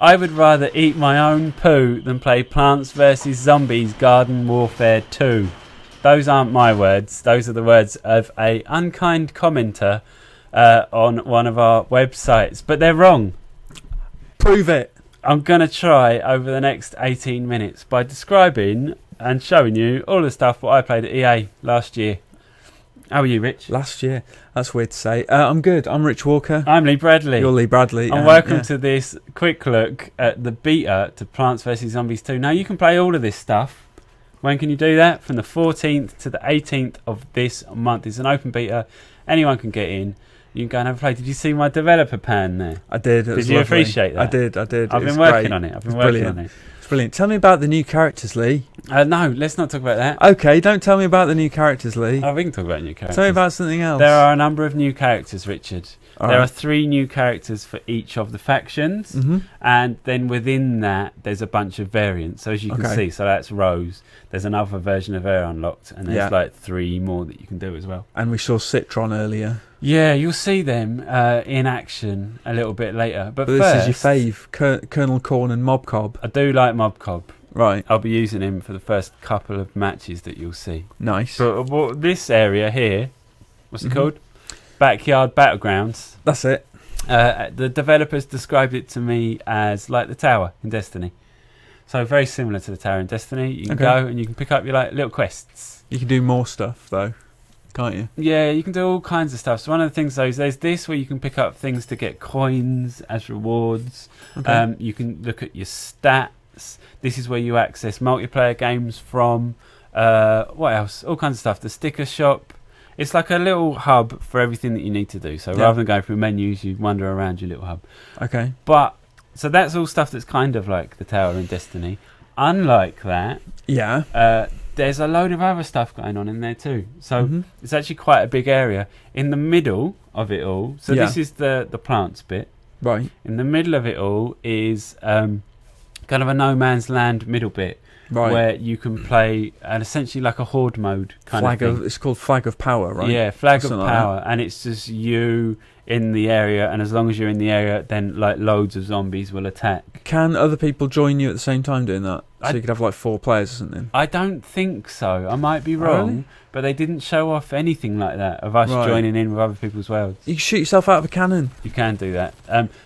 I would rather eat my own poo than play Plants vs Zombies Garden Warfare 2. Those aren't my words. Those are the words of a unkind commenter on one of our websites. But they're wrong. Prove it. I'm going to try over the next 18 minutes by describing and showing you all the stuff what I played at EA last year. How are you, Rich? Last year. That's weird to say. I'm good. I'm Rich Walker. I'm Lee Bradley. You're Lee Bradley. And welcome to this quick look at the beta to Plants vs Zombies 2. Now, you can play all of this stuff. When can you do that? From the 14th to the 18th of this month. It's an open beta. Anyone can get in. You can go and have a play. Did you see my developer pan there? I did. Did you appreciate that? I did. I've been working on it. It's brilliant. Tell me about the new characters, Lee. No, let's not talk about that. Okay, don't tell me about the new characters, Lee. Oh, we can talk about new characters. Tell me about something else. There are a number of new characters, Richard. All there right. are 3 new characters for each of the factions, and then within that, there's a bunch of variants. So as you can see, so that's Rose. There's another version of her unlocked, and there's like 3 more that you can do as well. And we saw Citron earlier. Yeah, you'll see them in action a little bit later. But this first, is your fave, Colonel Corn and Mob Cob. I do like Mob Cob. Right. I'll be using him for the first couple of matches that you'll see. Nice. But this area here, what's it called? Backyard Battlegrounds. That's it. The developers described it to me as like the tower in Destiny. So very similar to the tower in Destiny. You can go and you can pick up your like little quests. You can do more stuff though, can't you? Yeah, you can do all kinds of stuff. So one of the things though is there's this where you can pick up things to get coins as rewards. Okay. You can look at your stats. This is where you access multiplayer games from. What else? All kinds of stuff. The sticker shop. It's like a little hub for everything that you need to do. So rather than going through menus, you wander around your little hub. Okay. But so that's all stuff that's kind of like the tower in Destiny. Unlike that, there's a load of other stuff going on in there too. So it's actually quite a big area. In the middle of it all, so this is the plants bit. Right. In the middle of it all is kind of a no man's land middle bit. Right. Where you can play essentially like a horde mode kind of thing. It's called Flag of Power, right? Yeah, Flag of Power, and it's just you in the area, and as long as you're in the area, then like loads of zombies will attack. Can other people join you at the same time doing that? So you could have like 4 players or something? I don't think so. I might be wrong, but they didn't show off anything like that of us joining in with other people's worlds. You can shoot yourself out of a cannon. You can do that.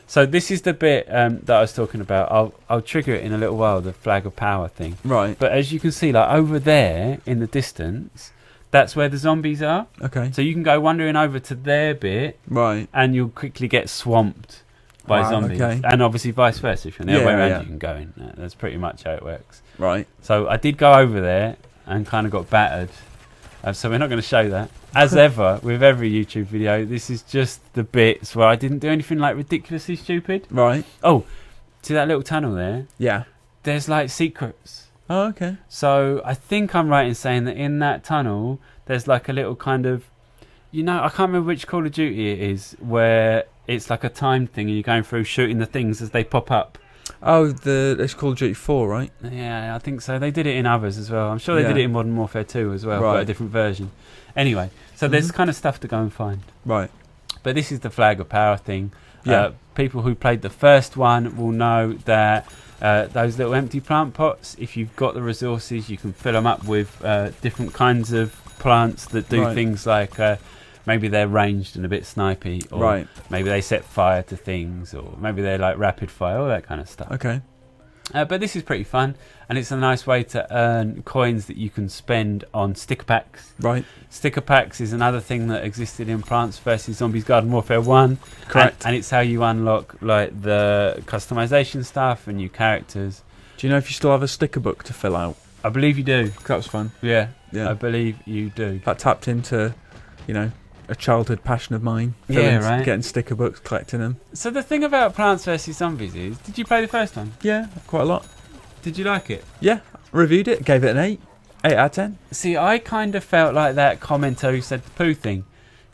So this is the bit that I was talking about. I'll trigger it in a little while, the Flag of Power thing. Right. But as you can see, like over there in the distance, that's where the zombies are. Okay. So you can go wandering over to their bit. Right. And you'll quickly get swamped by zombies. Okay. And obviously vice versa. If you're the other way around, you can go in. That's pretty much how it works. Right. So I did go over there and kind of got battered. So we're not going to show that. As ever, with every YouTube video, this is just the bits where I didn't do anything like ridiculously stupid. Right. Oh, see that little tunnel there? Yeah. There's like secrets. Oh, okay. So I think I'm right in saying that in that tunnel, there's like a little kind of, I can't remember which Call of Duty it is, where it's like a time thing and you're going through shooting the things as they pop up. Oh, it's Call of Duty 4, right? Yeah, I think so. They did it in others as well. I'm sure they did it in Modern Warfare 2 as well, but a different version. Anyway, so there's kind of stuff to go and find. Right. But this is the Flag of Power thing. Yeah. People who played the first one will know that those little empty plant pots, if you've got the resources, you can fill them up with different kinds of plants that do things like maybe they're ranged and a bit snipey, or maybe they set fire to things, or maybe they're like rapid fire, all that kind of stuff. Okay. But this is pretty fun, and it's a nice way to earn coins that you can spend on sticker packs. Right. Sticker packs is another thing that existed in Plants vs Zombies Garden Warfare 1. Correct. And it's how you unlock like the customization stuff and new characters. Do you know if you still have a sticker book to fill out? I believe you do. That was fun. Yeah. I believe you do. That tapped into, a childhood passion of mine. Getting sticker books, collecting them. So the thing about Plants vs Zombies is, did you play the first one? Yeah, quite a lot. Did you like it? Yeah, reviewed it, gave it an 8. 8 out of 10. See, I kind of felt like that commenter who said the poo thing.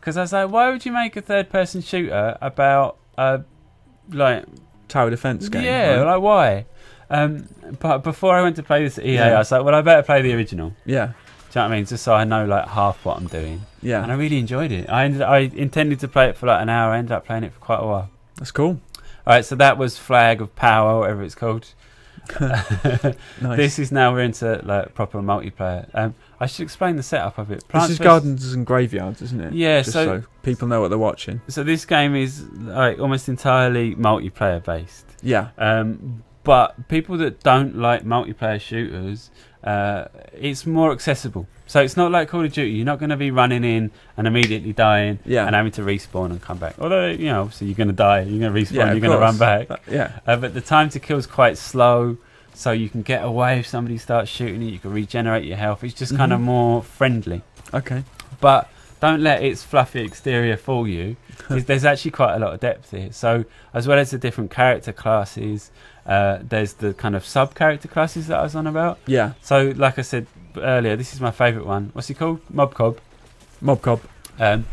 Because I was like, why would you make a third-person shooter about, tower defense game? Yeah, like why? But before I went to play this at EA, I was like, well, I better play the original. Yeah. Do you know what I mean? Just so I know like half what I'm doing. Yeah. And I really enjoyed it. I intended to play it for like an hour. I ended up playing it for quite a while. That's cool. right, so that was Flag of Power, whatever it's called. Nice. This is now we're into like proper multiplayer. I should explain the setup of it. This is Gardens and Graveyards, isn't it? Yeah, just so people know what they're watching. So this game is like almost entirely multiplayer based. Yeah. But people that don't like multiplayer shooters, it's more accessible. So it's not like Call of Duty. You're not going to be running in and immediately dying and having to respawn and come back. Although, you know, obviously you're going to die, you're going to respawn, you're going to run back. But the time to kill is quite slow, so you can get away if somebody starts shooting you. You can regenerate your health. It's just kind of more friendly. Okay. But don't let its fluffy exterior fool you. There's actually quite a lot of depth here. So as well as the different character classes, there's the kind of sub-character classes that I was on about. Yeah. So like I said earlier, this is my favourite one. What's he called? Mob Cob. And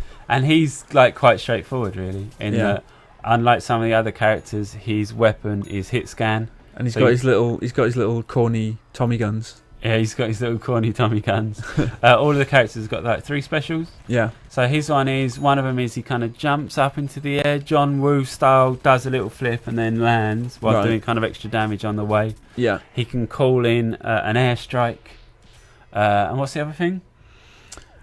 he's like quite straightforward, really. In that, unlike some of the other characters, his weapon is hit scan. And he's got his little corny Tommy guns. Yeah, he's got his little corny Tommy guns. All of the characters have got like 3 specials. Yeah. So his one of them is he kind of jumps up into the air, John Woo style, does a little flip and then lands while doing kind of extra damage on the way. Yeah. He can call in an airstrike. And what's the other thing?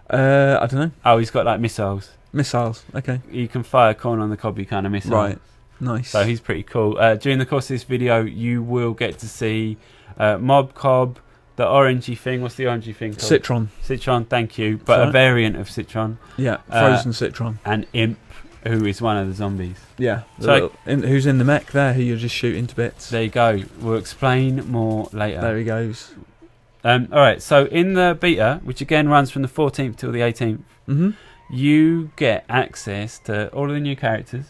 I don't know. Oh, he's got like missiles. Missiles, okay. You can fire corn on the cobby kind of missiles. Right, nice. So he's pretty cool. During the course of this video, you will get to see Mob Cob, the orangey thing. What's the orangey thing called? Citron. Citron, thank you. But a variant of Citron. Yeah, frozen Citron. And Imp, who is one of the zombies. Yeah, so who's in the mech there, who you're just shooting to bits. There you go. We'll explain more later. There he goes. Alright, so in the beta, which again runs from the 14th till the 18th, you get access to all of the new characters.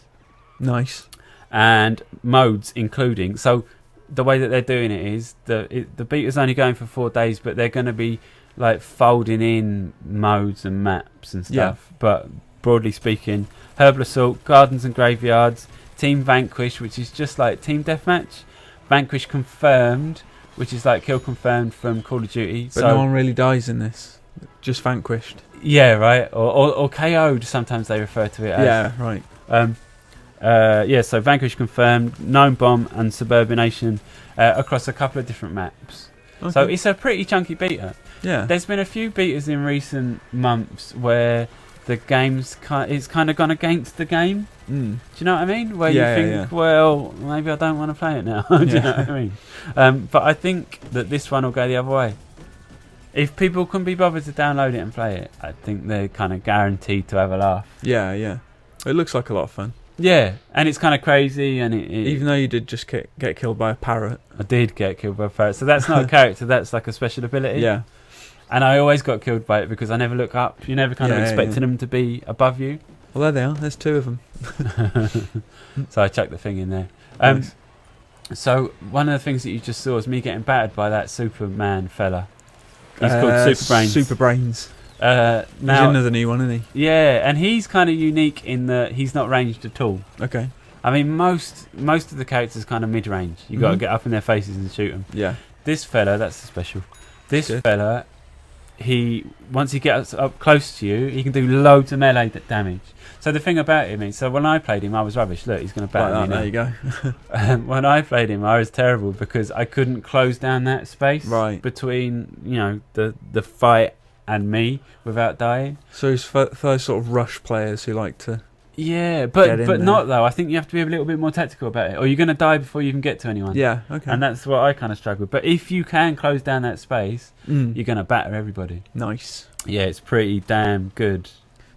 Nice. And modes including. So the way that they're doing it is the beta's only going for 4 days, but they're going to be like folding in modes and maps and stuff. Yeah. But broadly speaking, Herbal Assault, Gardens and Graveyards, Team Vanquish, which is just like Team Deathmatch, Vanquish Confirmed, which is like kill confirmed from Call of Duty. But no one really dies in this. Just vanquished. Yeah, right. Or KO'd, sometimes they refer to it as. Yeah, right. So Vanquish Confirmed, Gnome Bomb and Suburbanation across a couple of different maps. Okay. So it's a pretty chunky beta. Yeah. There's been a few betas in recent months where the game's it's kind of gone against the game. Do you know what I mean? Where you think, well, maybe I don't want to play it now. Do you know what I mean? But I think that this one will go the other way. If people can be bothered to download it and play it, I think they're kind of guaranteed to have a laugh. Yeah. It looks like a lot of fun. Yeah, and it's kind of crazy. And even though you did just get killed by a parrot. I did get killed by a parrot. So that's not a character, that's like a special ability. Yeah. And I always got killed by it because I never look up. You never kind of expecting them to be above you. Well, there they are. There's 2 of them. So I chucked the thing in there. Nice. So one of the things that you just saw was me getting battered by that Superman fella. He's called Super Brains. Super Brains. Now, he's another new one, isn't he? Yeah, and he's kind of unique in that he's not ranged at all. Okay. I mean, most of the characters kind of mid-range. You got to get up in their faces and shoot them. Yeah. This fella, that's the special. This fella, once he gets up close to you, he can do loads of melee damage. So the thing about him is, so when I played him, I was rubbish. Look, he's going to batter me now. There you go. When I played him, I was terrible because I couldn't close down that space between, the fight and me without dying. So he's for those sort of rush players who like to. Yeah, but not though. I think you have to be a little bit more tactical about it, or you're going to die before you even get to anyone. Yeah, okay. And that's what I kind of struggled. But if you can close down that space, you're going to batter everybody. Nice. Yeah, it's pretty damn good.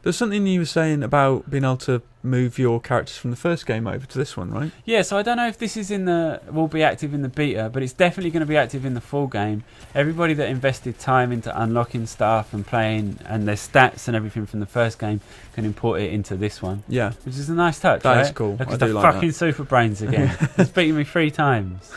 There's something you were saying about being able to move your characters from the first game over to this one, right? Yeah, so I don't know if this is will be active in the beta, but it's definitely going to be active in the full game. Everybody that invested time into unlocking stuff and playing and their stats and everything from the first game can import it into this one. Yeah. Which is a nice touch, That right? is cool. Look I at do the like fucking that. Super Brains again. It's beaten me 3 times.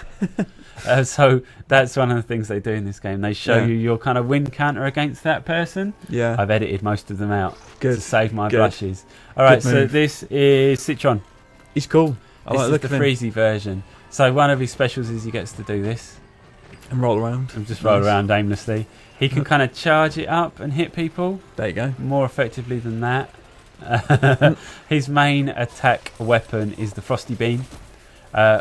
So that's one of the things they do in this game. They show you your kind of win counter against that person. Yeah. I've edited most of them out to save my Good. blushes. All right, so this is Citron. He's cool. I This like is the the Freezy version. So one of his specials is he gets to do this. And roll around. And just roll around aimlessly. He can kind of charge it up and hit people. There you go. More effectively than that. His main attack weapon is the Frosty Beam.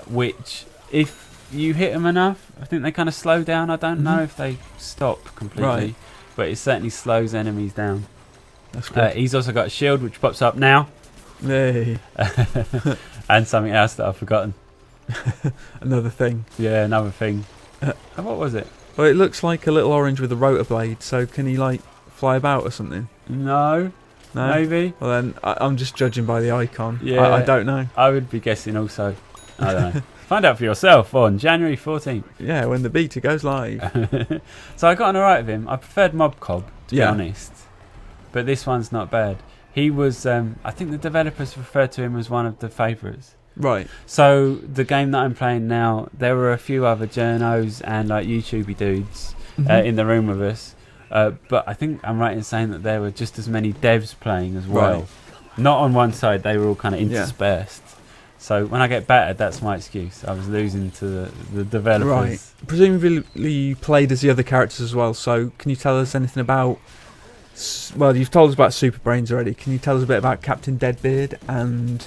which if you hit them enough, I think they kind of slow down. I don't know if they stop completely, but it certainly slows enemies down. That's good. He's also got a shield which pops up now. Hey. And something else that I've forgotten. Another thing. Yeah, another thing. What was it? Well, it looks like a little orange with a rotor blade, so can he, like, fly about or something? No? Maybe? Well, then, I'm just judging by the icon. Yeah. I don't know. I would be guessing also. I don't know. Find out for yourself on January 14th. Yeah, when the beta goes live. So I got on alright with him. I preferred Mob Cob, to be honest. But this one's not bad. He was, I think the developers referred to him as one of the favourites. Right. So the game that I'm playing now, there were a few other journos and like YouTubey dudes in the room with us. But I think I'm right in saying that there were just as many devs playing as well. Right. Not on one side, they were all kind of interspersed. Yeah. So when I get battered, that's my excuse. I was losing to the developers. Right. Presumably you played as the other characters as well, so can you tell us anything about... Well, you've told us about Super Brains already. Can you tell us a bit about Captain Deadbeard and...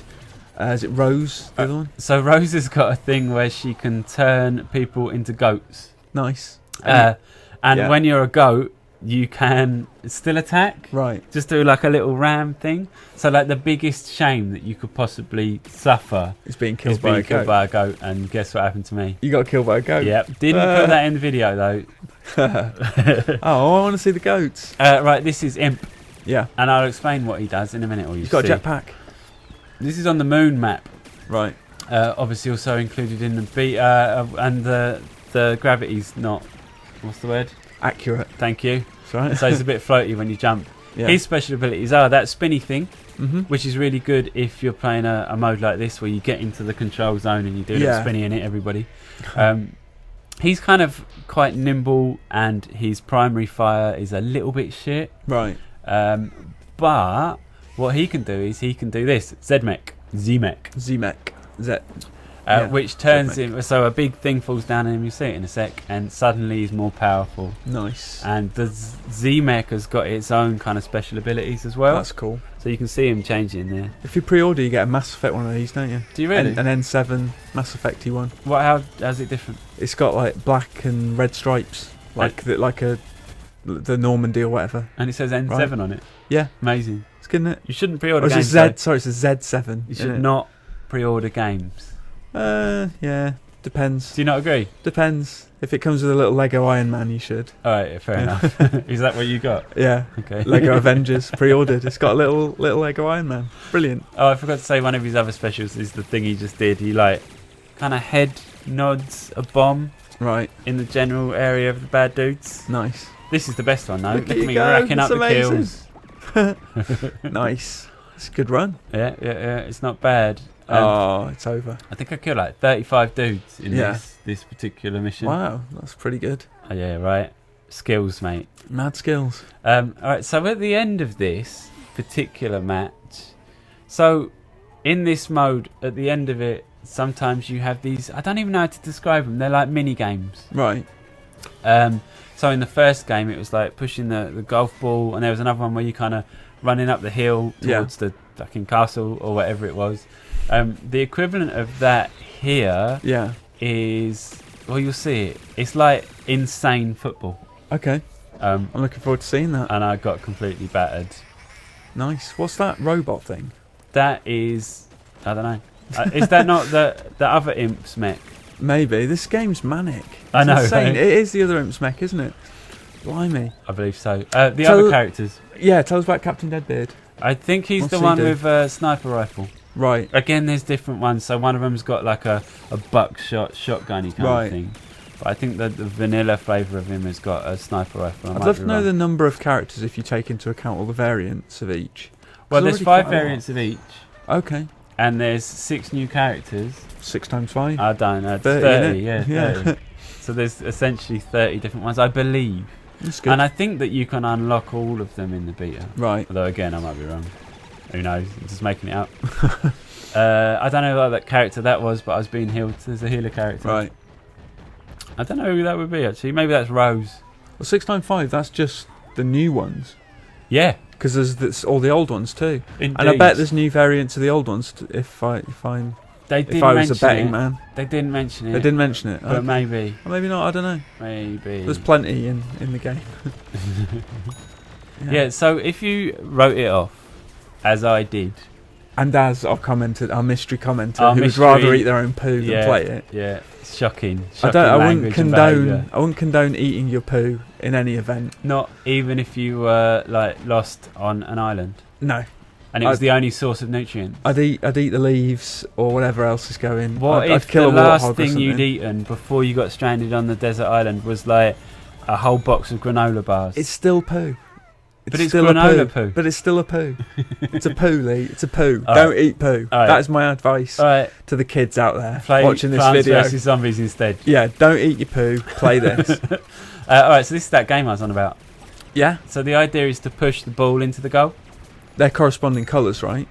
is it Rose, the other one? So Rose has got a thing where she can turn people into goats. Nice. And when you're a goat, you can still attack. Right. Just do like a little ram thing. So like the biggest shame that you could possibly suffer is being killed by a goat. And guess what happened to me? You got killed by a goat? Yep. Didn't put that in the video though. Oh, I want to see the goats. Right, this is Imp. Yeah. And I'll explain what he does in a minute. He's got a jetpack. This is on the moon map. Right. Obviously also included in the beta, and the gravity's not, what's the word? Accurate. Thank you. That's right. So it's a bit floaty when you jump. Yeah. His special abilities are that spinny thing, which is really good if you're playing a mode like this where you get into the control zone and you do a little spinny and hit everybody. He's kind of quite nimble, and his primary fire is a little bit shit. Right. But what he can do is he can do this. Z-Mech. Which turns him, so a big thing falls down on him, you'll see it in a sec, and suddenly he's more powerful. Nice. And the Z-Mech has got its own kind of special abilities as well. That's cool. So you can see him changing there. If you pre-order, you get a Mass Effect one of these, don't you? Do you really? An N7 Mass Effect one. How's it different? It's got like black and red stripes, like the Normandy or whatever. And it says N7 on it? Yeah. Amazing. It's good, isn't it? You shouldn't pre-order games. It's a Z7. You should not pre-order games. Yeah, depends. Do you not agree? Depends. If it comes with a little Lego Iron Man, you should. Alright, fair enough. Is that what you got? Yeah. Okay. Lego Avengers, pre-ordered. It's got a little Lego Iron Man. Brilliant. Oh, I forgot to say one of his other specials is the thing he just did. He like kind of head nods a bomb in the general area of the bad dudes. Nice. This is the best one though. Look at me racking up the kills. Nice. It's a good run. Yeah. It's not bad. It's over. I think I killed like 35 dudes in this particular mission. Wow, that's pretty good. Oh, yeah, right. Skills, mate. Mad skills. Alright, so at the end of this particular match, so in this mode, at the end of it, sometimes you have these, I don't even know how to describe them, they're like mini games. Right. So in the first game, it was like pushing the golf ball, and there was another one where you kind of running up the hill towards the fucking castle or whatever it was. The equivalent of that here is, well, you'll see it. It's like insane football. Okay. I'm looking forward to seeing that. And I got completely battered. Nice. What's that robot thing? That is, I don't know. Is that not the other Imp's Mech? Maybe. This game's manic. I know. Insane. It is the other Imp's Mech, isn't it? Blimey. I believe so. The other characters. Yeah, tell us about Captain Deadbeard. I think he's the one with a sniper rifle. Right. Again, there's different ones. So one of them's got like a buckshot shotgunny kind of thing. But I think that the vanilla flavour of him has got a sniper rifle. I'd love to know the number of characters if you take into account all the variants of each. Well, there's 5 variants of each. Okay. And there's 6 new characters. 6 times 5? I don't know. 30, 30. So there's essentially 30 different ones, I believe. That's good. And I think that you can unlock all of them in the beta. Right. Although, again, I might be wrong. Who knows? I'm just making it up. I don't know what that character that was, but I was being healed. There's a healer character. Right. I don't know who that would be, actually. Maybe that's Rose. Well, 6 times 5, that's just the new ones. Yeah. Because there's all the old ones too. Indeed. And I bet there's new variants of the old ones if I'm They didn't if I was a mention betting it. man. They didn't mention it. They didn't mention it. But maybe. Or maybe not, I don't know. Maybe. There's plenty in the game. Yeah, so if you wrote it off, as I did. And as our mystery commenter, who would rather eat their own poo than play it. Yeah, shocking. I wouldn't condone eating your poo in any event. Not even if you were like lost on an island. No. And it was the only source of nutrients. I'd eat the leaves or whatever else is going. I'd kill the last thing you'd eaten before you got stranded on the desert island was like a whole box of granola bars? It's still poo. But it's granola poo. But it's still a poo. It's a poo, Lee. It's a poo. Don't eat poo. That is my advice to the kids out there watching this video. Plants vs Zombies instead. Yeah, don't eat your poo. Play this. Alright, so this is that game I was on about. Yeah. So the idea is to push the ball into the goal. They're corresponding colours, right?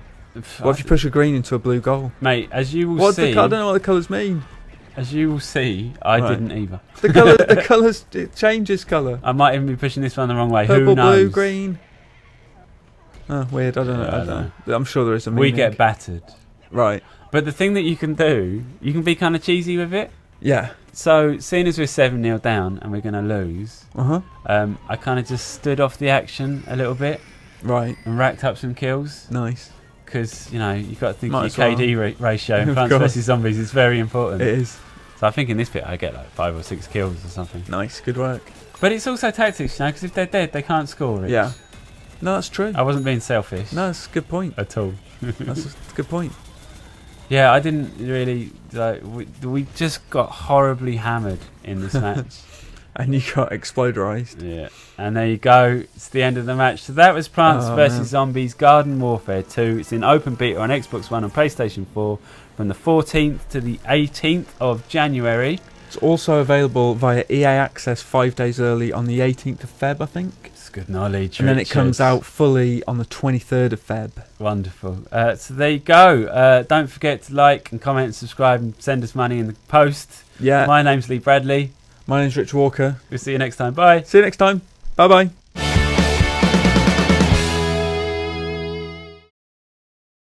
What if you push a green into a blue goal? Mate, as you will see... I don't know what the colours mean. As you will see, I didn't either. The colours, it changes colour. I might even be pushing this one the wrong way. Purple, who knows? blue, green. Oh, weird. I don't know. I'm sure there is a meaning. We get battered. Right. But the thing that you can do, you can be kind of cheesy with it. Yeah. So, seeing as we're 7-0 down and we're going to lose, I kind of just stood off the action a little bit. Right. And racked up some kills. Nice. Because, you've got to think your KD ratio in Plants vs Zombies is very important. It is. So I think in this bit I get like 5 or 6 kills or something. Nice, good work. But it's also tactics, because if they're dead, they can't score it. Yeah. No, that's true. I wasn't being selfish. No, that's a good point. At all. That's a good point. Yeah, I didn't really... we just got horribly hammered in this match. And you got exploderized. Yeah. And there you go. It's the end of the match. So that was Plants vs Zombies Garden Warfare 2. It's in open beta on Xbox One and PlayStation 4 from the 14th to the 18th of January. It's also available via EA Access 5 days early on the 18th of Feb, I think. It's good knowledge. And then it comes out fully on the 23rd of Feb. Wonderful. So there you go. Don't forget to like and comment and subscribe and send us money in the post. Yeah. My name's Lee Bradley. My name's Rich Walker. We'll see you next time. Bye. See you next time. Bye-bye.